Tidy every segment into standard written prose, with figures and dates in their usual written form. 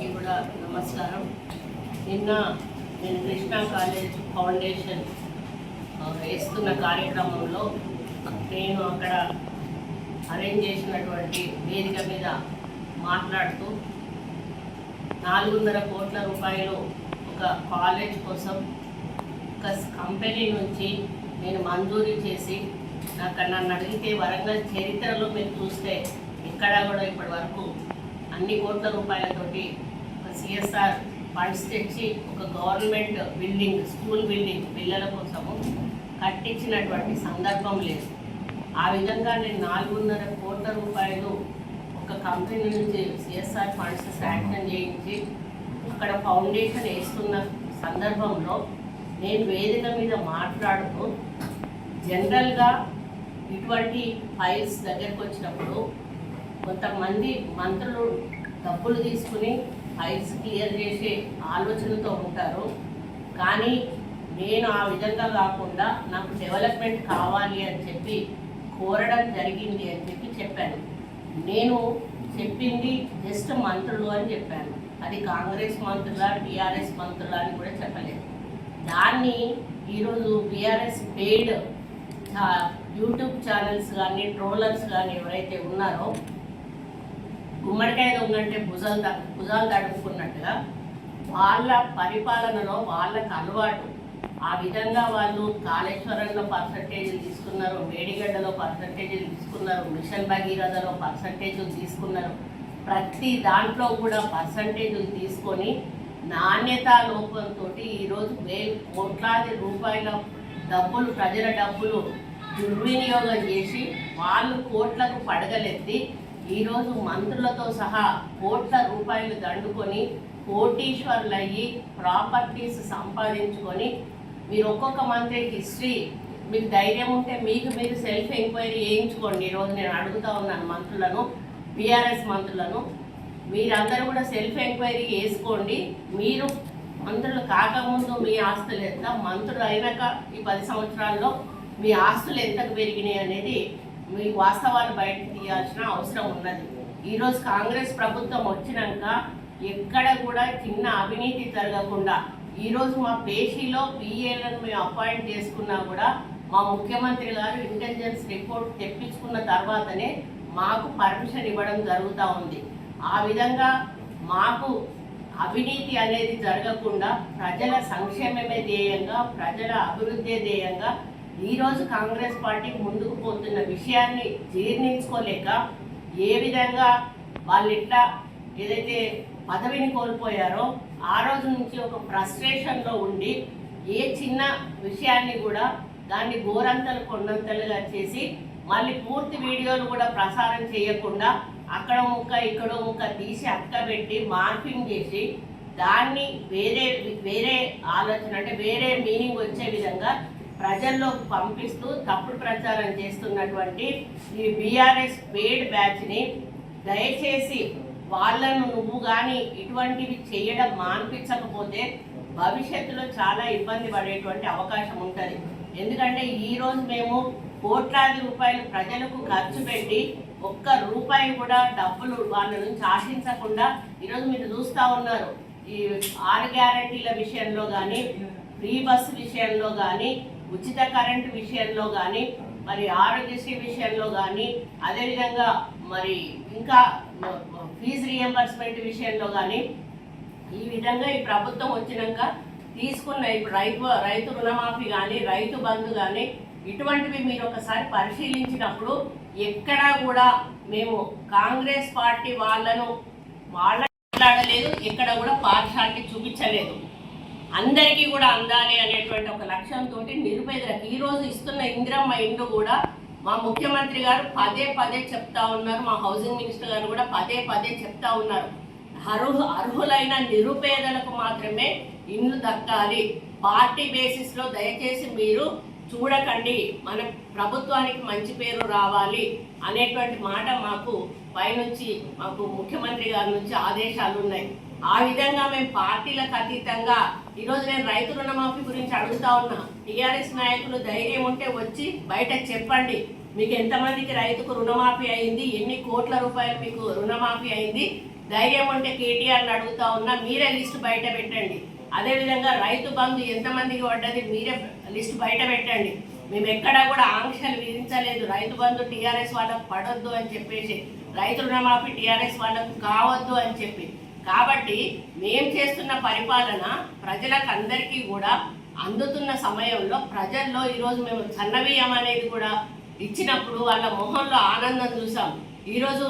కూడా నమస్కారం. నిన్న నేను కృష్ణా కాలేజ్ ఫౌండేషన్ వేస్తున్న కార్యక్రమంలో నేను అక్కడ అరేంజ్ చేసినటువంటి వేదిక మీద మాట్లాడుతూ 400 కోట్ల రూపాయలు ఒక కాలేజ్ కోసం ఒక కంపెనీ నుంచి నేను మంజూరీ చేసి నన్ను అడిగితే వరంగల్ చరిత్రలో మీరు చూస్తే ఇక్కడ కూడా ఇప్పటి వరకు అన్ని కోట్ల రూపాయలతోటి ఒక సిఎస్ఆర్ ఫండ్స్ తెచ్చి ఒక గవర్నమెంట్ బిల్డింగ్, స్కూల్ బిల్డింగ్ పిల్లల కోసము కట్టించినటువంటి సందర్భం లేదు. ఆ విధంగా నేను 400 కోట్ల రూపాయలు ఒక కంపెనీ నుంచి సిఎస్ఆర్ ఫండ్స్ శాంక్షన్ చేయించి అక్కడ ఫౌండేషన్ వేస్తున్న సందర్భంలో నేను వేదిక మీద మాట్లాడుతూ జనరల్గా ఇటువంటి ఫైల్స్ దగ్గరకు వచ్చినప్పుడు కొంతమంది మంత్రులు డబ్బులు తీసుకుని ఫైల్స్ క్లియర్ చేసే ఆలోచనతో ఉంటారు. కానీ నేను ఆ విధంగా కాకుండా నాకు డెవలప్మెంట్ కావాలి అని చెప్పి కోరడం జరిగింది అని చెప్పాను. నేను చెప్పింది జస్ట్ మంత్రులు అని చెప్పాను. అది కాంగ్రెస్ మంత్రులా టీఆర్ఎస్ మంత్రులా అని కూడా చెప్పలేదు. దాన్ని ఈరోజు టీఆర్ఎస్ పెయిడ్ యూట్యూబ్ ఛానల్స్ కానీ ట్రోలర్స్ కానీ ఎవరైతే ఉన్నారో గుమ్మడికాయ దొంగంటే భుజాలు తడుపుకున్నట్టుగా వాళ్ళ పరిపాలనలో వాళ్ళకు అలవాటు ఆ విధంగా వాళ్ళు కాళేశ్వరంలో పర్సంటేజీలు తీసుకున్నారు, మేడిగడ్డలో పర్సంటేజీలు తీసుకున్నారు, మిషన్ భగీరథలో పర్సంటేజీలు తీసుకున్నారు. ప్రతి దాంట్లో కూడా పర్సంటేజీలు తీసుకొని నాణ్యతా లోపంతో ఈరోజు కోట్లాది రూపాయల డబ్బులు, ప్రజల డబ్బులు దుర్వినియోగం చేసి వాళ్ళు కోట్లకు పడగలెత్తి ఈరోజు మంత్రులతో సహా కోట్ల రూపాయలు దండుకొని కోటీశ్వర్లు అయ్యి ప్రాపర్టీస్ సంపాదించుకొని మీరు ఒక్కొక్క మంత్రి హిస్టరీ మీకు ధైర్యం ఉంటే మీరు సెల్ఫ్ ఎంక్వైరీ చేయించుకోండి. ఈరోజు నేను అడుగుతా ఉన్నాను మంత్రులను, టీఆర్ఎస్ మంత్రులను, మీరందరూ కూడా సెల్ఫ్ ఎంక్వైరీ చేసుకోండి. మీరు మంత్రులు కాకముందు మీ ఆస్తులు ఎంత, మంత్రులు అయినాక ఈ 10 సంవత్సరాల్లో మీ ఆస్తులు ఎంతకు పెరిగినాయి అనేది మీ వాస్తవాలు బయటకు తీయాల్సిన అవసరం ఉన్నది. ఈరోజు కాంగ్రెస్ ప్రభుత్వం వచ్చినాక ఎక్కడ కూడా చిన్న అవినీతి జరగకుండా ఈరోజు మా పేషీలో పిఏలను మేము అపాయింట్ చేసుకున్నా కూడా మా ముఖ్యమంత్రి గారు ఇంటెలిజెన్స్ రిపోర్ట్ తెప్పించుకున్న తర్వాతనే మాకు పర్మిషన్ ఇవ్వడం జరుగుతూ ఉంది. ఆ విధంగా మాకు అవినీతి అనేది జరగకుండా ప్రజల సంక్షేమమే ధ్యేయంగా, ప్రజల అభివృద్ధి ధ్యేయంగా ఈరోజు కాంగ్రెస్ పార్టీ ముందుకు పోతున్న విషయాన్ని జీర్ణించుకోలేక ఏ విధంగా వాళ్ళు ఇట్లా ఏదైతే పదవిని కోల్పోయారో ఆ రోజు నుంచి ఒక ఫ్రస్ట్రేషన్లో ఉండి ఏ చిన్న విషయాన్ని కూడా దాన్ని గోరంతలు కొండంతలుగా చేసి మళ్ళీ పూర్తి వీడియోలు కూడా ప్రసారం చేయకుండా అక్కడ ముక్క ఇక్కడో ముక్క తీసి అక్కబెట్టి మార్పింగ్ చేసి దాన్ని వేరే ఆలోచన అంటే వేరే మీనింగ్ వచ్చే విధంగా ప్రజల్లోకి పంపిస్తూ తప్పుడు ప్రచారం చేస్తున్నటువంటి ఈ బీఆర్ఎస్ పెయిడ్ బ్యాచ్ని దయచేసి వాళ్ళను నువ్వు కానీ ఇటువంటివి చేయడం మాన్పించకపోతే భవిష్యత్తులో చాలా ఇబ్బంది పడేటువంటి అవకాశం ఉంటుంది. ఎందుకంటే ఈరోజు మేము కోట్లాది రూపాయలు ప్రజలకు ఖర్చు పెట్టి ఒక్క రూపాయి కూడా డబ్బులు వాళ్ళ నుంచి ఆశించకుండా ఈరోజు మీరు చూస్తూ ఉన్నారు. ఈ 6 గ్యారంటీల విషయంలో కానీ, ఫ్రీ బస్సు విషయంలో కానీ, ఉచిత కరెంటు విషయంలో కానీ, మరి ఆరోగ్యశ్రీ విషయంలో కానీ, అదేవిధంగా మరి ఇంకా ఫీజు రియంబర్స్మెంట్ విషయంలో కానీ ఈ విధంగా ఈ ప్రభుత్వం వచ్చినాక తీసుకున్న ఇప్పుడు రైతు రుణమాఫీ కానీ, రైతు బంధు కానీ ఇటువంటివి మీరు ఒకసారి పరిశీలించినప్పుడు ఎక్కడా కూడా మేము కాంగ్రెస్ పార్టీ వాళ్ళను మాట్లాడలేదు, ఎక్కడ కూడా పార్షాలిటీ చూపించలేదు. అందరికీ కూడా అందాలి అనేటువంటి ఒక లక్ష్యంతో నిరుపేదలకు ఈరోజు ఇస్తున్న ఇందిరమ్మ ఇండ్లు కూడా మా ముఖ్యమంత్రి గారు పదే చెప్తా ఉన్నారు, మా హౌసింగ్ మినిస్టర్ గారు కూడా పదే చెప్తా ఉన్నారు. అర్హులైన నిరుపేదలకు మాత్రమే ఇండ్లు దక్కాలి. పార్టీ బేసిస్లో దయచేసి మీరు చూడకండి, మన ప్రభుత్వానికి మంచి పేరు రావాలి అనేటువంటి మాట మాకు పైనుంచి మాకు ముఖ్యమంత్రి గారి నుంచి ఆదేశాలు ఉన్నాయి. ఆ విధంగా మేము పార్టీలకు అతీతంగా ఈరోజు నేను రైతు రుణమాఫీ గురించి అడుగుతా ఉన్నా. టీఆర్ఎస్ నాయకులు ధైర్యం ఉంటే వచ్చి బయట చెప్పండి, మీకు ఎంతమందికి రైతుకు రుణమాఫీ అయింది, ఎన్ని కోట్ల రూపాయలు మీకు రుణమాఫీ అయింది, ధైర్యం ఉంటే కేటీఆర్ని అడుగుతా ఉన్నా, మీరే లిస్టు బయట పెట్టండి. అదేవిధంగా రైతు బంధు ఎంతమందికి పడ్డది మీరే లిస్టు బయట పెట్టండి. మేము ఎక్కడా కూడా ఆంక్షలు విధించలేదు. రైతు బంధు టీఆర్ఎస్ వాళ్ళకు పడొద్దు అని చెప్పేసి, రైతు రుణమాఫీ టీఆర్ఎస్ వాళ్ళకు కావద్దు అని చెప్పి. కాబట్టి మేము చేస్తున్న పరిపాలన ప్రజలకు అందరికీ కూడా అందుతున్న సమయంలో ప్రజల్లో ఈరోజు మేము సన్నబియ్యం అనేది కూడా ఇచ్చినప్పుడు వాళ్ళ మొహంలో ఆనందం చూసాం. ఈరోజు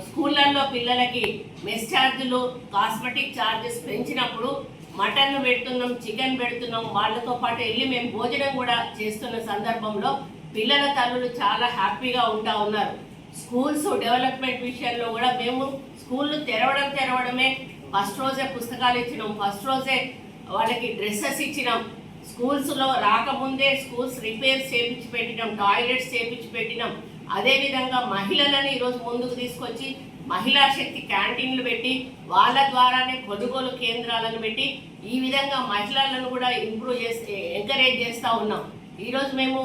స్కూళ్ళల్లో పిల్లలకి మెస్ ఛార్జీలు, కాస్మెటిక్ ఛార్జెస్ పెంచినప్పుడు మటన్ పెడుతున్నాం, చికెన్ పెడుతున్నాం, వాళ్ళతో పాటు వెళ్ళి మేము భోజనం కూడా చేస్తున్న సందర్భంలో పిల్లల తల్లులు చాలా హ్యాపీగా ఉంటా ఉన్నారు. స్కూల్స్ డెవలప్మెంట్ విషయంలో కూడా మేము స్కూళ్ళు తెరవడమే ఫస్ట్ రోజే పుస్తకాలు ఇచ్చినాం, ఫస్ట్ రోజే వాళ్ళకి డ్రెస్సెస్ ఇచ్చినాం. స్కూల్స్లో రాకముందే స్కూల్స్ రిపేర్స్ చేయించి పెట్టినాం, టాయిలెట్స్ చేయించి పెట్టినాం. అదేవిధంగా మహిళలను ఈరోజు ముందుకు తీసుకొచ్చి మహిళా శక్తి క్యాంటీన్లు పెట్టి వాళ్ళ ద్వారానే కొనుగోలు కేంద్రాలను పెట్టి ఈ విధంగా మహిళలను కూడా ఇంప్రూవ్ చేసి ఎంకరేజ్ చేస్తూ ఉన్నాం. ఈరోజు మేము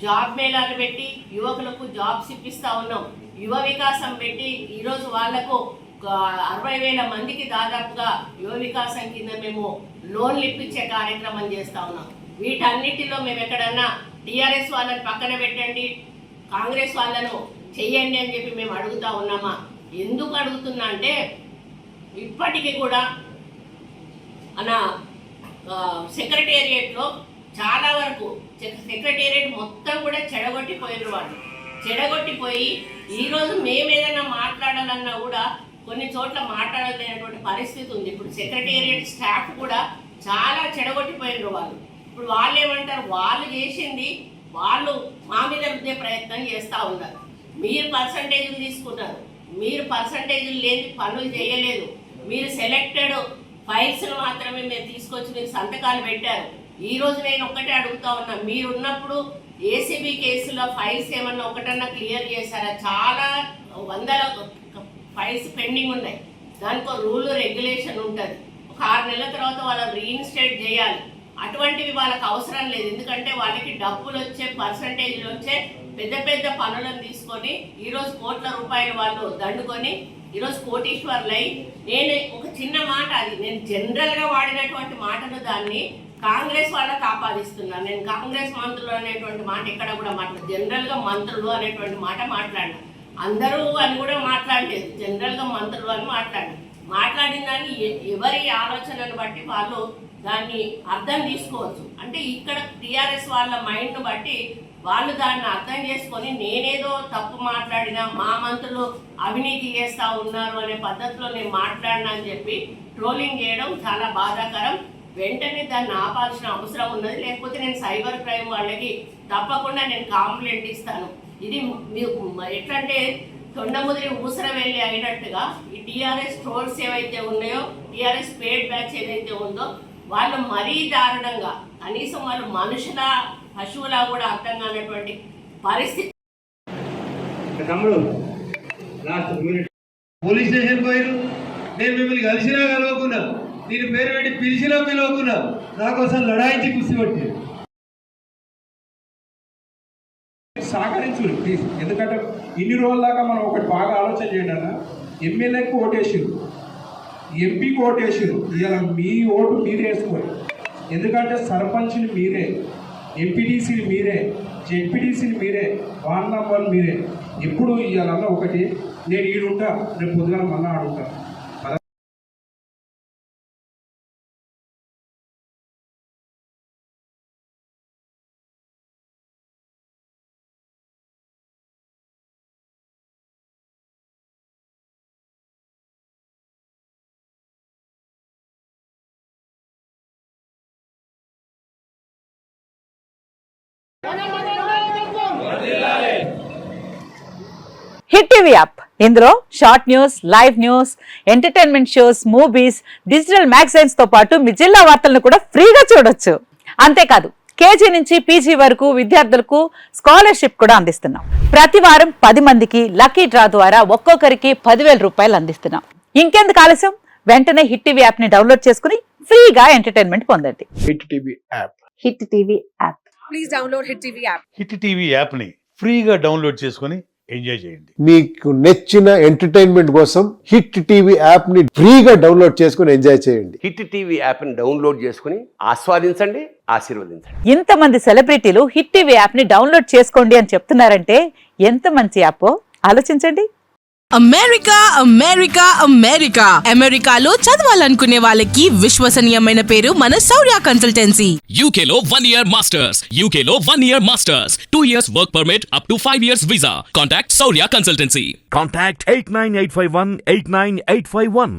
జాబ్ మేళాలు పెట్టి యువకులకు జాబ్స్ ఇప్పిస్తూ ఉన్నాం. యువ వికాసం పెట్టి ఈరోజు వాళ్లకు 60,000 మందికి దాదాపుగా యువ వికాసం కింద మేము లోన్లు ఇప్పించే కార్యక్రమం చేస్తూ ఉన్నాం. వీటన్నిటిలో మేము ఎక్కడన్నా టీఆర్ఎస్ వాళ్ళని పక్కన పెట్టండి, కాంగ్రెస్ వాళ్ళను చెయ్యండి అని చెప్పి మేము అడుగుతూ ఉన్నామా? ఎందుకు అడుగుతున్నా అంటే ఇప్పటికీ కూడా మన సెక్రటేరియట్లో చాలా వరకు సెక్రటేరియట్ మొత్తం కూడా చెడగొట్టిపోయిన వాళ్ళు, చెడగొట్టిపోయి ఈరోజు మేము ఏదైనా మాట్లాడాలన్నా కూడా కొన్ని చోట్ల మాట్లాడలేనటువంటి పరిస్థితి ఉంది. ఇప్పుడు సెక్రటేరియట్ స్టాఫ్ కూడా చాలా చెడగొట్టిపోయినారు వాళ్ళు. ఇప్పుడు వాళ్ళు ఏమంటారు, వాళ్ళు చేసింది వాళ్ళు మా మీద రుద్దే ప్రయత్నం చేస్తూ ఉన్నారు. మీరు పర్సంటేజీలు తీసుకున్నారు, మీరు పర్సంటేజీలు లేని పనులు చేయలేదు, మీరు సెలెక్టెడ్ ఫైల్స్ను మాత్రమే మీరు తీసుకొచ్చి మీరు సంతకాలు పెట్టారు. ఈరోజు నేను ఒక్కటే అడుగుతా ఉన్నా, మీరున్నప్పుడు ఏసీబీ కేసులో ఫైల్స్ ఏమన్నా ఒకటన్నా క్లియర్ చేశారా? చాలా వందల ఫైల్స్ పెండింగ్ ఉన్నాయి. దానికి రూల్ రెగ్యులేషన్ ఉంటుంది. ఒక 6 నెలల తర్వాత వాళ్ళని రీఇన్స్టేట్ చేయాలి. అటువంటివి వాళ్ళకి అవసరం లేదు. ఎందుకంటే వాళ్ళకి డబ్బులు వచ్చే, పర్సంటేజ్లు వచ్చే పెద్ద పెద్ద పనులను తీసుకొని ఈరోజు కోట్ల రూపాయలు వాళ్ళు దండుకొని ఈరోజు కోటీశ్వర్లై, నేను ఒక చిన్న మాట, అది నేను జనరల్గా వాడినటువంటి మాటను దాన్ని కాంగ్రెస్ వాళ్ళకి ఆపాదిస్తున్నాను. నేను కాంగ్రెస్ మంత్రులు అనేటువంటి మాట ఎక్కడ కూడా మాట్లాడు, జనరల్గా మంత్రులు అనేటువంటి మాట మాట్లాడినా, అందరూ అని కూడా మాట్లాడలేదు, జనరల్గా మంత్రులు అని మాట్లాడిన దాన్ని ఎవరి ఆలోచనను బట్టి వాళ్ళు దాన్ని అర్థం తీసుకోవచ్చు. అంటే ఇక్కడ టీఆర్ఎస్ వాళ్ళ మైండ్ను బట్టి వాళ్ళు దాన్ని అర్థం చేసుకొని నేనేదో తప్పు మాట్లాడినా, మా మంత్రులు అవినీతి చేస్తూ ఉన్నారు అనే పద్ధతిలో నేను మాట్లాడినా అని చెప్పి ట్రోలింగ్ చేయడం చాలా బాధాకరం. వెంటనే దాన్ని ఆపాల్సిన అవసరం ఉన్నది. లేకపోతే నేను సైబర్ క్రైమ్ వాళ్ళకి తప్పకుండా నేను కంప్లైంట్ ఇస్తాను. ఇది మీకు ఎట్లంటే తొండముదిరి ఊసర వెళ్ళి అయినట్టుగా ఈ టీఆర్ఎస్ ట్రోల్స్ ఏవైతే ఉన్నాయో, టీఆర్ఎస్ పేడ్ బ్యాచ్ ఏదైతే ఉందో వాళ్ళు మరీ దారుణంగా, కనీసం వాళ్ళు మనుషుల పశువులా కూడా అర్థం కానటువంటి పరిస్థితి. పోలీస్ స్టేషన్ పోయారు, నేను మిమ్మల్ని కలిసినా కలవకున్నా, నేను పేరు పెట్టి పిలిచినా పిలవకున్నా, నాకోసం లడాయించి కుస్తీ సహకరించు ప్లీజ్. ఎందుకంటే ఇన్ని రోజుల దాకా మనం ఒకటి బాగా ఆలోచన చేయండి అన్న, ఎమ్మెల్యేకి ఓటేసారు, ఎంపీకి ఓటేసారు, ఇవాళ మీ ఓటు మీరే వేసుకోండి. ఎందుకంటే సర్పంచ్ని మీరే, ఎంపీటీసీని మీరే, జెడ్పీటీసీని మీరే, వార్డ్ మెంబర్లు మీరే. ఎప్పుడు ఇవాళ ఒకటి, నేను ఈడుంటా, రేపు పొద్దున మళ్ళీ ఆడుంటా. హిట్ టీవీ యాప్, ఇందులో short news, live news, entertainment shows, movies, digital magazines తో పాటు మీ జిల్లా వార్తలను కూడా ఫ్రీగా చూడొచ్చు. అంతేకాదు కేజీ నుంచి పీజీ వరకు విద్యార్థులకు స్కాలర్షిప్ కూడా అందిస్తున్నాం. ప్రతి వారం 10 మందికి లక్కీ డ్రా ద్వారా ఒక్కొక్కరికి 10,000 రూపాయలు అందిస్తున్నాం. ఇంకెందుకు ఆలస్యం, వెంటనే హిట్ టీవీ యాప్ ని డౌన్లోడ్ చేసుకుని ఫ్రీగా ఎంటర్టైన్మెంట్ పొందండి. Hit TV app. Hit TV app. Please download Hit TV app. Hit TV యాప్ని ఫ్రీగా డౌన్లోడ్ చేసుకొని ఎంజాయ్ చేయండి. మీకు నచ్చిన ఎంటర్టైన్మెంట్ కోసం హిట్ టీవీ యాప్ ని ఫ్రీగా డౌన్లోడ్ చేసుకుని ఎంజాయ్ చేయండి. హిట్ టీవీ యాప్ని డౌన్లోడ్ చేసుకుని ఆస్వాదించండి, ఆశీర్వదించండి. ఇంతమంది సెలబ్రిటీలు హిట్ టీవీ యాప్ ని డౌన్లోడ్ చేసుకోండి అని చెప్తున్నారంటే ఎంత మంచి యాప్ ఆలోచించండి. అమెరికా అమెరికా అమెరికా అమెరికాలో చదవాలనుకునే వాళ్ళకి విశ్వసనీయమైన పేరు మన శౌర్య కన్సల్టెన్సీ. UK లో 1 year masters, UK లో 1 year masters, 2 years work permit up to 5 years visa. Contact Saurya Consultancy. Contact 89851 89851.